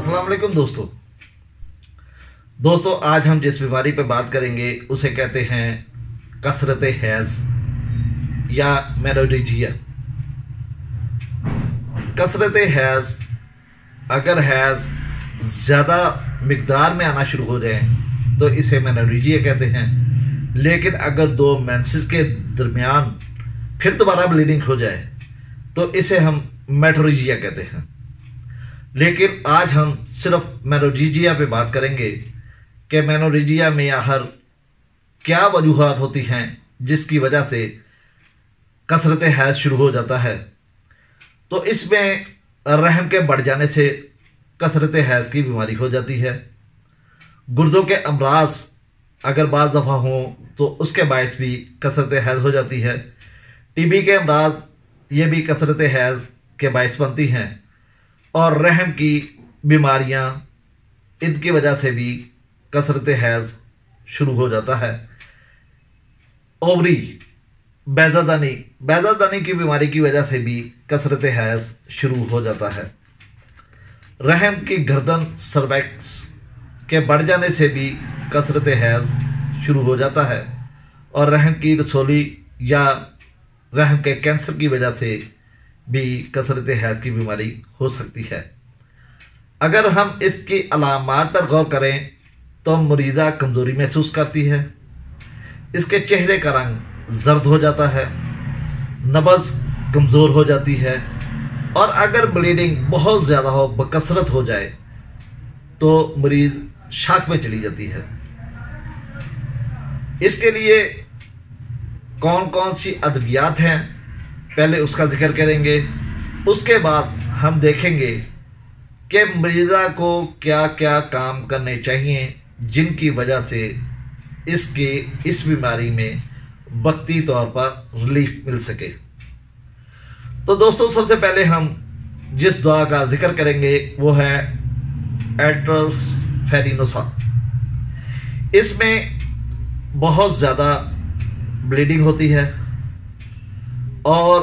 अस्सलाम वालेकुम दोस्तों आज हम जिस बीमारी पर बात करेंगे उसे कहते हैं कसरत हैज़ या मेनोरेजिया। कसरत हैज़, अगर हैज़ ज़्यादा मिकदार में आना शुरू हो जाए तो इसे मेनोरेजिया कहते हैं। लेकिन अगर दो मेंसेस के दरमियान फिर दोबारा ब्लीडिंग हो जाए तो इसे हम मेनोरेजिया कहते हैं। लेकिन आज हम सिर्फ मेनोरेजिया पे बात करेंगे कि मेनोरेजिया में आखिर क्या वजूहात होती हैं जिसकी वजह से कसरत हैज़ शुरू हो जाता है। तो इसमें रहम के बढ़ जाने से कसरत हैज़ की बीमारी हो जाती है। गुर्दों के अमराज अगर बाज़ दफ़ा हों तो उसके बायस भी कसरत हैज़ हो जाती है। टीबी के अमराज ये भी कसरत हैज़ के बायस बनती हैं। और रहम की बीमारियां, इनकी वजह से भी कसरत हैज़ शुरू हो जाता है। ओवरी, बैजादानी की बीमारी की वजह से भी कसरत हैज़ शुरू हो जाता है। रहम की गर्दन सर्वैक्स के बढ़ जाने से भी कसरत हैज़ शुरू हो जाता है। और रहम की रसोली या रहम के कैंसर की वजह से भी कसरत हैज़ की बीमारी हो सकती है। अगर हम इसकी अलामात पर गौर करें तो मरीज़ा कमज़ोरी महसूस करती है, इसके चेहरे का रंग जर्द हो जाता है, नब्ज़ कमज़ोर हो जाती है और अगर ब्लीडिंग बहुत ज़्यादा हो, बकसरत हो जाए तो मरीज़ शाक में चली जाती है। इसके लिए कौन कौन सी अद्वियात हैं पहले उसका जिक्र करेंगे। उसके बाद हम देखेंगे कि मरीज़ा को क्या क्या काम करने चाहिए जिनकी वजह से इस बीमारी में वक्ती तौर पर रिलीफ मिल सके। तो दोस्तों सबसे पहले हम जिस दुआ का जिक्र करेंगे वो है एट्रोफेरिनोसा। इसमें बहुत ज़्यादा ब्लीडिंग होती है और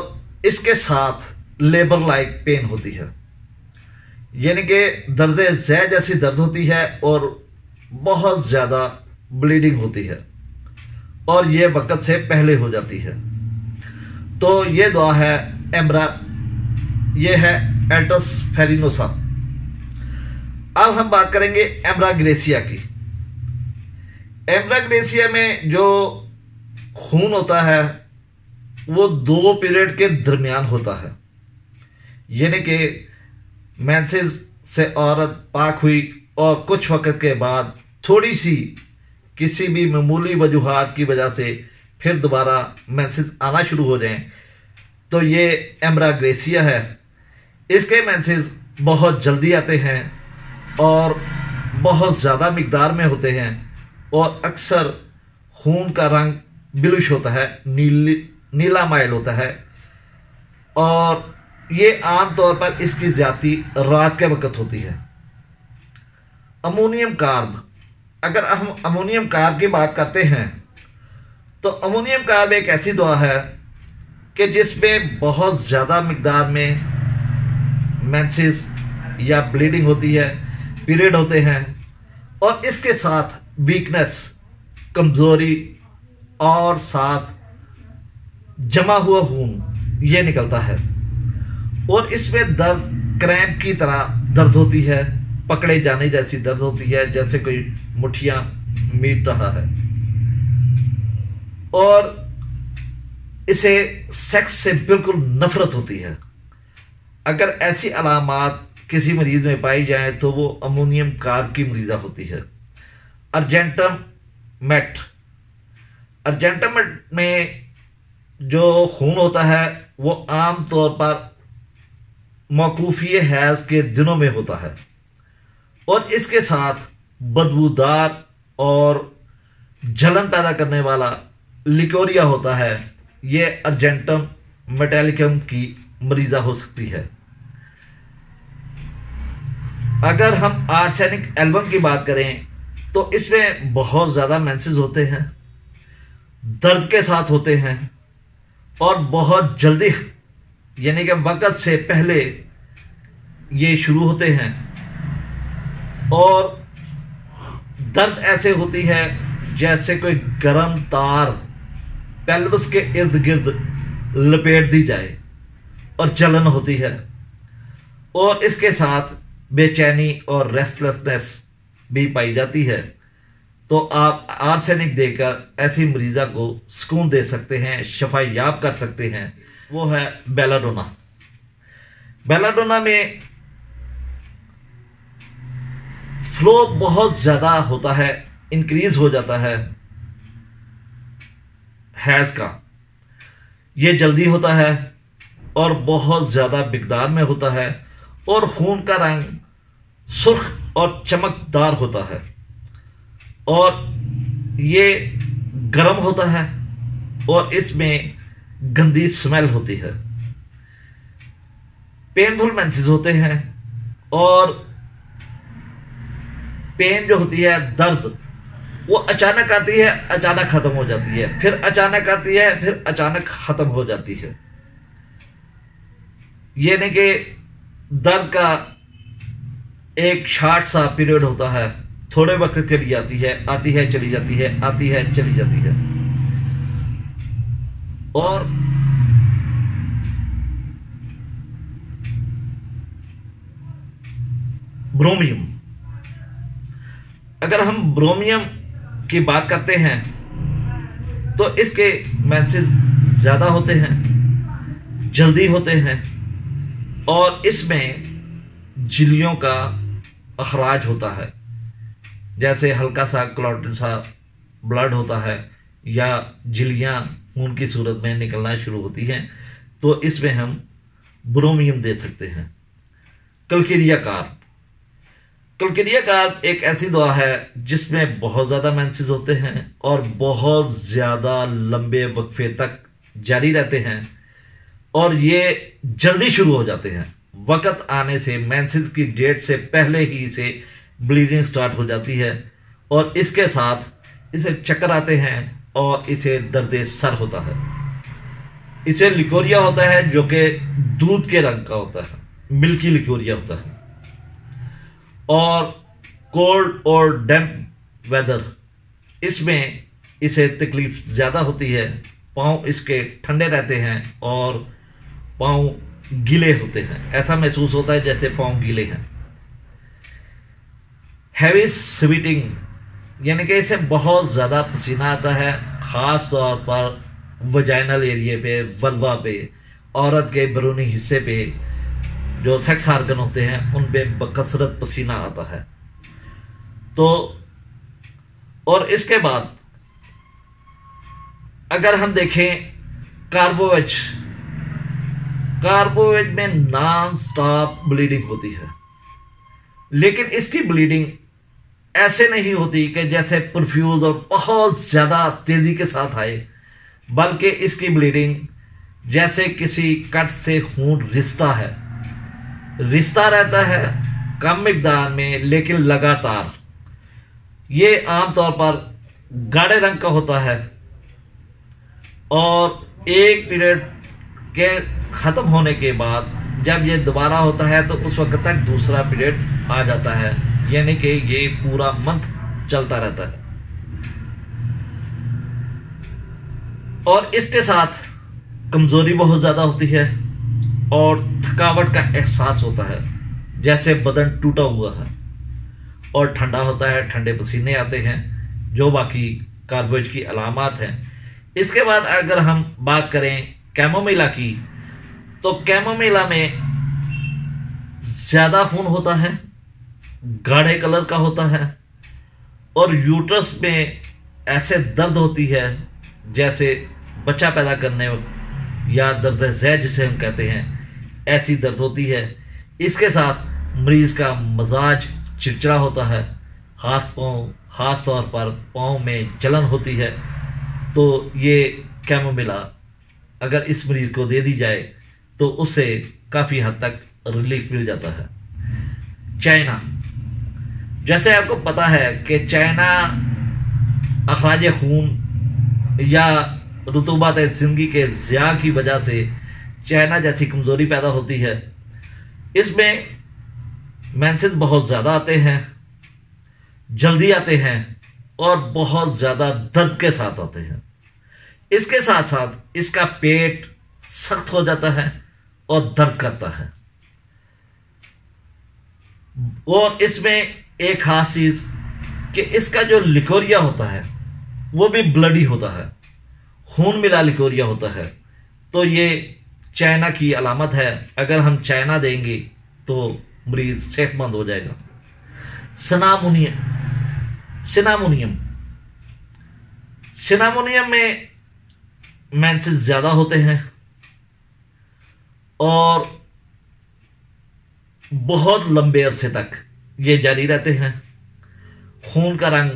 इसके साथ लेबर लाइक पेन होती है, यानी कि दर्द ज़ै जैसी दर्द होती है और बहुत ज़्यादा ब्लीडिंग होती है और ये वक़्त से पहले हो जाती है। तो ये दुआ है ये है एट्रोफेरिनोसा। अब हम बात करेंगे एम्ब्राग्रेसिया की। एम्ब्राग्रेसिया में जो खून होता है वो 2 पीरियड के दरमियान होता है, यानी कि मेंसेस से औरत पाक हुई और कुछ वक़्त के बाद थोड़ी सी किसी भी मामूली वजूहात की वजह से फिर दोबारा मेंसेस आना शुरू हो जाएं तो ये एम्ब्राग्रेसिया है। इसके मेंसेस बहुत जल्दी आते हैं और बहुत ज़्यादा मिकदार में होते हैं और अक्सर खून का रंग ब्लूइश होता है, नीला माइल होता है और ये आम तौर पर इसकी ज्यादती रात के वक़्त होती है। अमोनियम कार्ब, अगर हम अमोनियम कार्ब की बात करते हैं तो अमोनियम कार्ब एक ऐसी दवा है कि जिसमें बहुत ज़्यादा मिकदार में मेंसेस या ब्लीडिंग होती है, पीरियड होते हैं और इसके साथ वीकनेस, कमज़ोरी और साथ जमा हुआ खून ये निकलता है और इसमें दर्द क्रैम्प की तरह दर्द होती है, पकड़े जाने जैसी दर्द होती है, जैसे कोई मुठ्ठियां मीट रहा है और इसे सेक्स से बिल्कुल नफरत होती है। अगर ऐसी अलामात किसी मरीज में पाई जाए तो वो अमोनियम कार्ब की मरीज़ा होती है। अर्जेंटम में जो खून होता है वो आम तौर पर मौकूफी हैज़ के दिनों में होता है और इसके साथ बदबूदार और जलन पैदा करने वाला लिकोरिया होता है। ये अर्जेंटम मेटालिकम की मरीज़ा हो सकती है। अगर हम आर्सेनिक एल्बम की बात करें तो इसमें बहुत ज़्यादा मेंसेस होते हैं, दर्द के साथ होते हैं और बहुत जल्दी यानी कि वक़्त से पहले ये शुरू होते हैं और दर्द ऐसे होती है जैसे कोई गर्म तार पेल्विस के इर्द गिर्द लपेट दी जाए और जलन होती है, और इसके साथ बेचैनी और रेस्टलेसनेस भी पाई जाती है। तो आप आर्सेनिक देकर ऐसी मरीजा को सुकून दे सकते हैं, शफायाब कर सकते हैं। वो है बेलाडोना। बेलाडोना में फ्लो बहुत ज़्यादा होता है, इंक्रीज हो जाता है हैज़ का। ये जल्दी होता है और बहुत ज़्यादा मिकदार में होता है, और खून का रंग सुर्ख और चमकदार होता है, और ये गर्म होता है, और इसमें गंदी स्मेल होती है। पेनफुल मेंसेस होते हैं, और पेन जो होती है, दर्द, वो अचानक आती है, अचानक खत्म हो जाती है, फिर अचानक आती है, फिर अचानक खत्म हो जाती है। ये नहीं कि दर्द का एक शॉर्ट सा पीरियड होता है, थोड़े वक्त चली जाती है, आती है चली जाती है, आती है चली जाती है। और ब्रोमियम, अगर हम ब्रोमियम की बात करते हैं तो इसके मेंसेस ज़्यादा होते हैं, जल्दी होते हैं, और इसमें झिल्लियों का अखराज होता है। जैसे हल्का सा क्लॉटेड सा ब्लड होता है, या झिल्लियाँ खून की सूरत में निकलना शुरू होती हैं, तो इसमें हम ब्रोमियम दे सकते हैं। कलकिरिया कार्ब, कलकिरिया कार्ब एक ऐसी दवा है जिसमें बहुत ज़्यादा मेंसेस होते हैं और बहुत ज़्यादा लंबे वक्फे तक जारी रहते हैं, और ये जल्दी शुरू हो जाते हैं। वक्त आने से, मेंसेस की डेट से पहले ही से ब्लीडिंग स्टार्ट हो जाती है, और इसके साथ इसे चक्कर आते हैं, और इसे दर्द सर होता है। इसे लिकोरिया होता है, जो कि दूध के रंग का होता है, मिल्की लिकोरिया होता है। और कोल्ड और डैम्प वेदर, इसमें इसे तकलीफ ज़्यादा होती है। पाँव इसके ठंडे रहते हैं और पाँव गीले होते हैं, ऐसा महसूस होता है जैसे पाँव गीले हैं। हैवी स्वीटिंग, यानी कि इसे बहुत ज़्यादा पसीना आता है, ख़ास तौर पर वजाइनल एरिया पे, वल्वा पे, औरत के बैरूनी हिस्से पे जो सेक्स आर्गन होते हैं उन पे बकसरत पसीना आता है। तो और इसके बाद अगर हम देखें कार्बोवेज, कार्बोवेज में नॉन स्टॉप ब्लीडिंग होती है, लेकिन इसकी ब्लीडिंग ऐसे नहीं होती कि जैसे परफ्यूज और बहुत ज्यादा तेजी के साथ आए, बल्कि इसकी ब्लीडिंग जैसे किसी कट से खून रिश्ता रहता है, कम मिकदार में लेकिन लगातार। ये आमतौर पर गाढ़े रंग का होता है, और एक पीरियड के ख़त्म होने के बाद जब ये दोबारा होता है तो उस वक्त तक दूसरा पीरियड आ जाता है, यानी कि ये पूरा मंथ चलता रहता है। और इसके साथ कमज़ोरी बहुत ज़्यादा होती है, और थकावट का एहसास होता है, जैसे बदन टूटा हुआ है, और ठंडा होता है, ठंडे पसीने आते हैं, जो बाकी कार्बोवेज की अलामात हैं। इसके बाद अगर हम बात करें कैमोमिला की, तो कैमोमिला में ज़्यादा खून होता है, गाढ़े कलर का होता है, और यूट्रस में ऐसे दर्द होती है जैसे बच्चा पैदा करने वक्त, या दर्द ज़ैद जिसे हम कहते हैं, ऐसी दर्द होती है। इसके साथ मरीज का मजाज चिड़चिड़ा होता है, हाथ पाँव, खास तौर पर पाँव में जलन होती है। तो ये कैमोमिला अगर इस मरीज को दे दी जाए तो उससे काफ़ी हद तक रिलीफ मिल जाता है। चाइना, जैसे आपको पता है कि चाइना अखराज खून या रुतूबत ज़िंदगी के ज़िया की वजह से चाइना जैसी कमज़ोरी पैदा होती है। इसमें मेंसेस बहुत ज़्यादा आते हैं, जल्दी आते हैं और बहुत ज़्यादा दर्द के साथ आते हैं। इसके साथ साथ इसका पेट सख्त हो जाता है और दर्द करता है। और इसमें एक खास चीज़ कि इसका जो लिकोरिया होता है वो भी ब्लडी होता है, खून मिला लिकोरिया होता है। तो ये चाइना की अलामत है। अगर हम चाइना देंगे तो मरीज सेहतमंद हो जाएगा। सिनामोनियम सिनामोनियम में मेंसेस ज़्यादा होते हैं और बहुत लंबे अरसे तक ये जारी रहते हैं। खून का रंग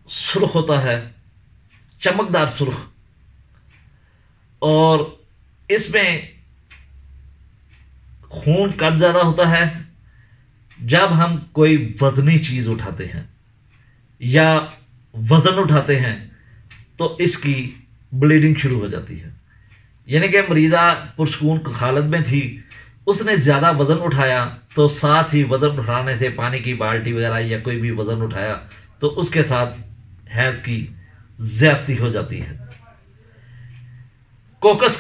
सुर्ख होता है, चमकदार सुर्ख, और इसमें खून कब ज़्यादा होता है? जब हम कोई वजनी चीज़ उठाते हैं या वजन उठाते हैं तो इसकी ब्लीडिंग शुरू हो जाती है। यानी कि मरीज़ा पुरसकून हालत में थी, उसने ज़्यादा वज़न उठाया तो साथ ही वज़न उठाने से पानी की बाल्टी वगैरह या कोई भी वज़न उठाया तो उसके साथ हैज़ की ज़्यादती हो जाती है। कोकस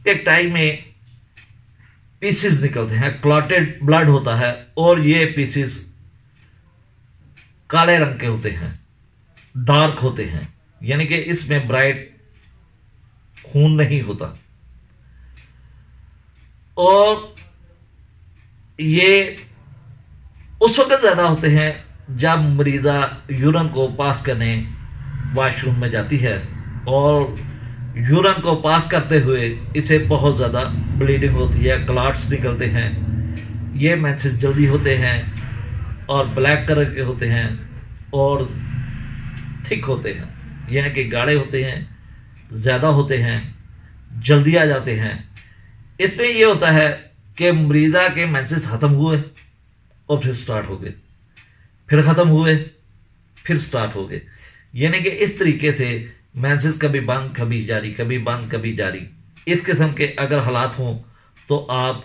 केक्टाई में पीसेस निकलते हैं, क्लॉटेड ब्लड होता है और ये पीसेस काले रंग के होते हैं, डार्क होते हैं, यानी कि इसमें ब्राइट खून नहीं होता। और ये उस वक्त ज़्यादा होते हैं जब मरीज़ा यूरिन को पास करने वॉशरूम में जाती है और यूरिन को पास करते हुए इसे बहुत ज़्यादा ब्लीडिंग होती है, क्लॉट्स निकलते हैं। ये मेंसेस जल्दी होते हैं और ब्लैक कलर के होते हैं और थिक होते हैं, यानी कि गाढ़े होते हैं, ज़्यादा होते हैं, जल्दी आ जाते हैं। इसमें यह होता है कि मरीज़ा के मेंसेस ख़त्म हुए और फिर स्टार्ट हो गए, फिर ख़त्म हुए, फिर स्टार्ट हो गए, यानी कि इस तरीके से मेंसेस कभी बंद कभी जारी, कभी बंद कभी जारी। इस किस्म के अगर हालात हों तो आप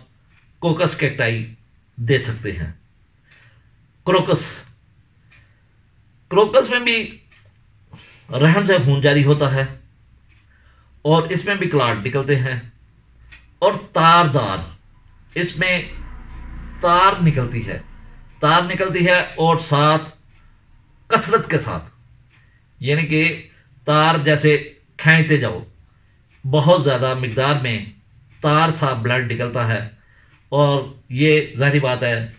कोकस केक्टाई दे सकते हैं। क्रोकस में भी रहम से खून जारी होता है और इसमें भी क्लॉट निकलते हैं और तारदार, इसमें तार निकलती है और साथ कसरत के साथ, यानी कि तार जैसे खींचते जाओ, बहुत ज़्यादा मिकदार में तार सा ब्लड निकलता है और ये ज़ाहिर बात है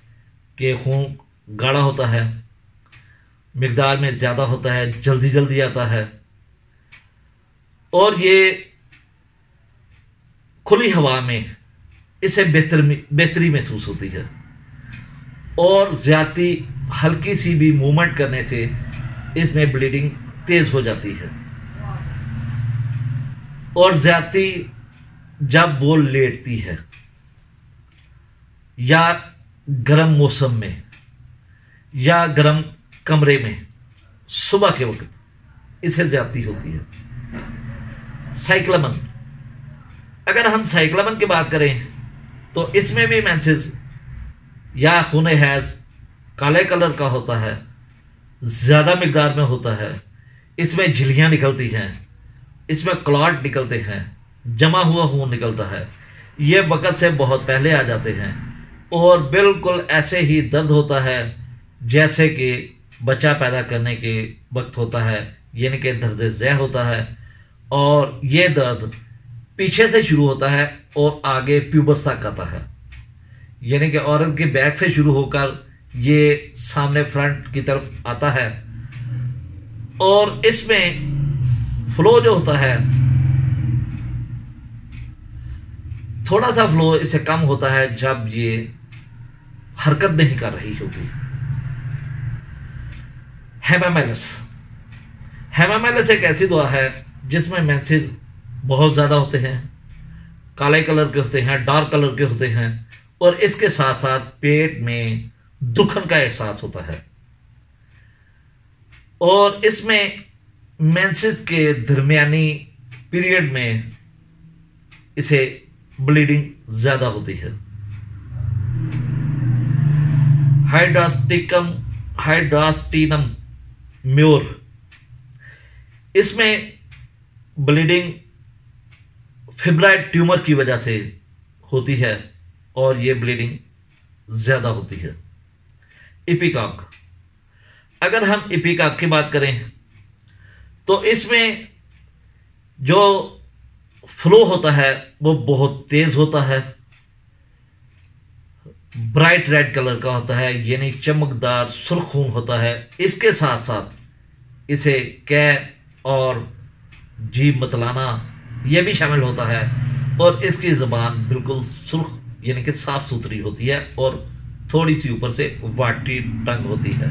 कि खून गाढ़ा होता है, मिकदार में ज़्यादा होता है, जल्दी जल्दी आता है और ये खुली हवा में इसे बेहतरी महसूस होती है और ज़्यादती हल्की सी भी मूवमेंट करने से इसमें ब्लीडिंग तेज हो जाती है। और ज़्यादती जब वो लेटती है या गर्म मौसम में या गर्म कमरे में सुबह के वक्त इसे ज़्यादती होती है। साइक्लामन, अगर हम साइक्लामन की बात करें तो इसमें भी मेंसेस या खून हैज़ काले कलर का होता है, ज़्यादा मिकदार में होता है, इसमें झिल्लियाँ निकलती हैं, इसमें क्लॉट निकलते हैं, जमा हुआ खून निकलता है। ये वक़्त से बहुत पहले आ जाते हैं और बिल्कुल ऐसे ही दर्द होता है जैसे कि बच्चा पैदा करने के वक्त होता है, यानी कि दर्द ज़ै होता है। और ये दर्द पीछे से शुरू होता है और आगे प्यूबस तक आता है, यानी कि औरत के बैक से शुरू होकर ये सामने फ्रंट की तरफ आता है। और इसमें फ्लो जो होता है, थोड़ा सा फ्लो इसे कम होता है जब ये हरकत नहीं कर रही होती। हेमामेलस एक ऐसी दवा है जिसमें मेंसेस बहुत ज़्यादा होते हैं, काले कलर के होते हैं, डार्क कलर के होते हैं और इसके साथ साथ पेट में दुखन का एहसास होता है। और इसमें मेंसेस के दरमियानी पीरियड में इसे ब्लीडिंग ज़्यादा होती है। हाइड्रास्टिकम हाइड्रास्टिनम म्योर। इसमें ब्लीडिंग फिब्राइड ट्यूमर की वजह से होती है और ये ब्लीडिंग ज़्यादा होती है। इपिकॉक, अगर हम इपिकॉक की बात करें तो इसमें जो फ्लो होता है वो बहुत तेज होता है, ब्राइट रेड कलर का होता है, यानी चमकदार सुर्ख खून होता है। इसके साथ साथ इसे कै और जीभ मतलाना यह भी शामिल होता है और इसकी ज़बान बिल्कुल सुर्ख यानी कि साफ सुथरी होती है और थोड़ी सी ऊपर से वाटी टंग होती है।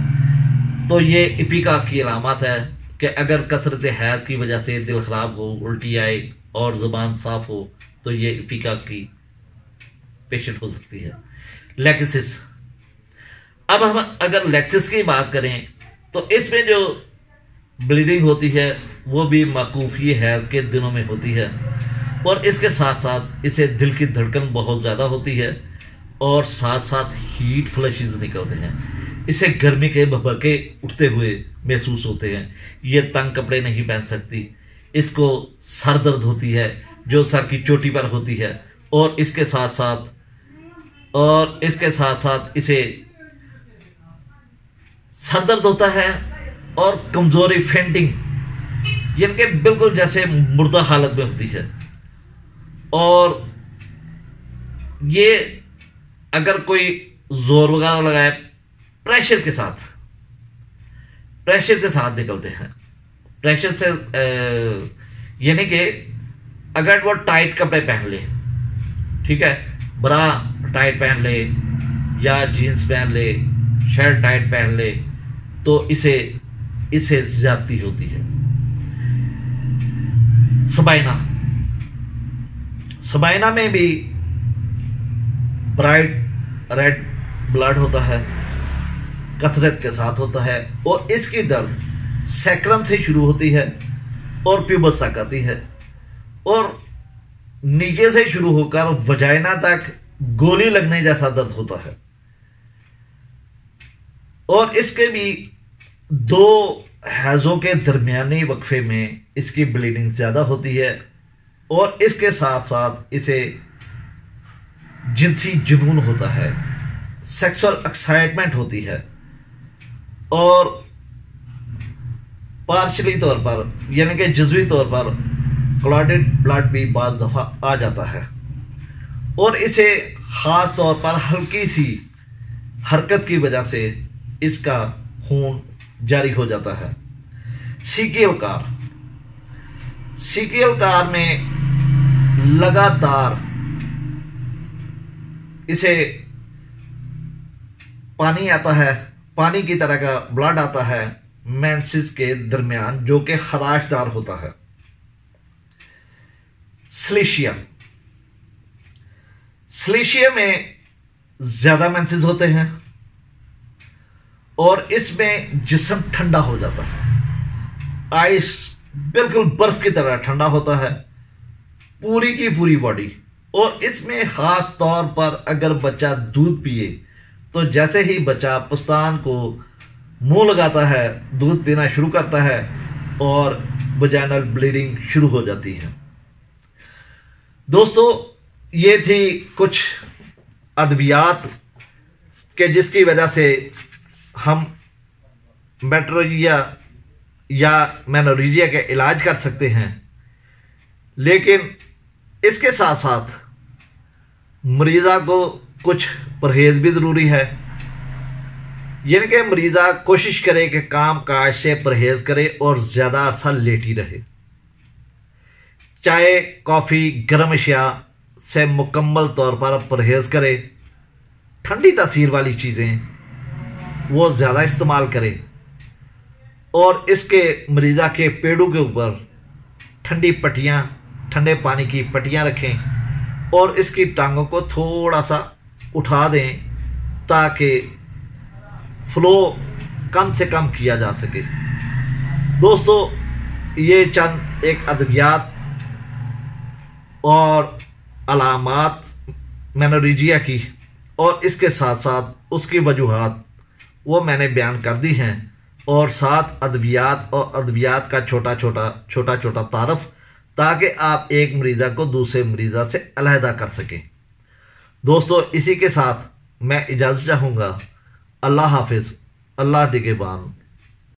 तो ये इपिकॉक की अलामत है कि अगर कसरत हैज़ की वजह से दिल ख़राब हो, उल्टी आए और ज़बान साफ हो तो ये इपिकॉक की पेशेंट हो सकती है। लेक्सिस, अब हम अगर लेक्सिस की बात करें तो इसमें जो ब्लीडिंग होती है वो भी माकूफी हैज़ के दिनों में होती है और इसके साथ साथ इसे दिल की धड़कन बहुत ज़्यादा होती है और साथ साथ हीट फ्लैशेस निकलते हैं। इसे गर्मी के भभके उठते हुए महसूस होते हैं। ये तंग कपड़े नहीं पहन सकती, इसको सर दर्द होती है जो सर की चोटी पर होती है और इसके साथ साथ इसे सर दर्द होता है और कमजोरी, फेंटिंग, यानी कि बिल्कुल जैसे मुर्दा हालत में होती है। और ये अगर कोई जोर वगैरह लगाए प्रेशर के साथ निकलते हैं। प्रेशर से यानी कि अगर वो टाइट कपड़े पहन ले, ठीक है, ब्रा टाइट पहन ले या जीन्स पहन ले, शर्ट टाइट पहन ले तो इसे ज्यादती होती है। सबाइना में भी ब्राइट रेड ब्लड होता है, कसरत के साथ होता है और इसकी दर्द सैक्रम से शुरू होती है और प्यूबस तक आती है और नीचे से शुरू होकर वजाइना तक गोली लगने जैसा दर्द होता है। और इसके भी 2 हैज़ों के दरमियानी वक्फे में इसकी ब्लीडिंग ज़्यादा होती है और इसके साथ साथ इसे जिनसी जुनून होता है, सेक्सुअल एक्साइटमेंट होती है और पार्शली तौर पर यानी कि जज़वी तौर पर क्लॉटेड ब्लड भी बाज़ दफ़ा आ जाता है और इसे ख़ास तौर पर हल्की सी हरकत की वजह से इसका खून जारी हो जाता है। सीकियल कार में लगातार इसे पानी आता है, पानी की तरह का ब्लड आता है मेंसेस के दरमियान जो कि खराशदार होता है। स्लीशिया में ज्यादा मेंसेस होते हैं और इसमें जिस्म ठंडा हो जाता है, आइस बिल्कुल बर्फ की तरह ठंडा होता है पूरी की पूरी बॉडी। और इसमें खास तौर पर अगर बच्चा दूध पिए तो जैसे ही बच्चा पुस्तान को मुंह लगाता है दूध पीना शुरू करता है और वजाइनल ब्लीडिंग शुरू हो जाती है। दोस्तों, ये थी कुछ अद्वियात के जिसकी वजह से हम मेट्रोजिया या मेनोरेजिया के इलाज कर सकते हैं, लेकिन इसके साथ साथ मरीज़ा को कुछ परहेज़ भी ज़रूरी है। यानी कि मरीज़ा कोशिश करे कि काम काज से परहेज़ करे और ज़्यादा अरसा लेटी रहे। चाय, कॉफ़ी, गर्म अशिया से मुकम्मल तौर पर परहेज़ करे। ठंडी तासीर वाली चीज़ें वो ज़्यादा इस्तेमाल करे और इसके मरीज़ा के पेड़ों के ऊपर ठंडी पट्टियाँ, ठंडे पानी की पट्टियाँ रखें और इसकी टांगों को थोड़ा सा उठा दें ताकि फ्लो कम से कम किया जा सके। दोस्तों, ये चंद एक अद्वियात और अलामात मेनोरेजिया की और इसके साथ साथ उसकी वजूहात वो मैंने बयान कर दी हैं, और साथ अद्वियात और अद्वियात का छोटा छोटा तारफ़, ताकि आप एक मरीज़ा को दूसरे मरीज़ा से अलहदा कर सकें। दोस्तों, इसी के साथ मैं इजाज़त चाहूँगा। अल्लाह हाफिज़। अल्लाह निगहबान।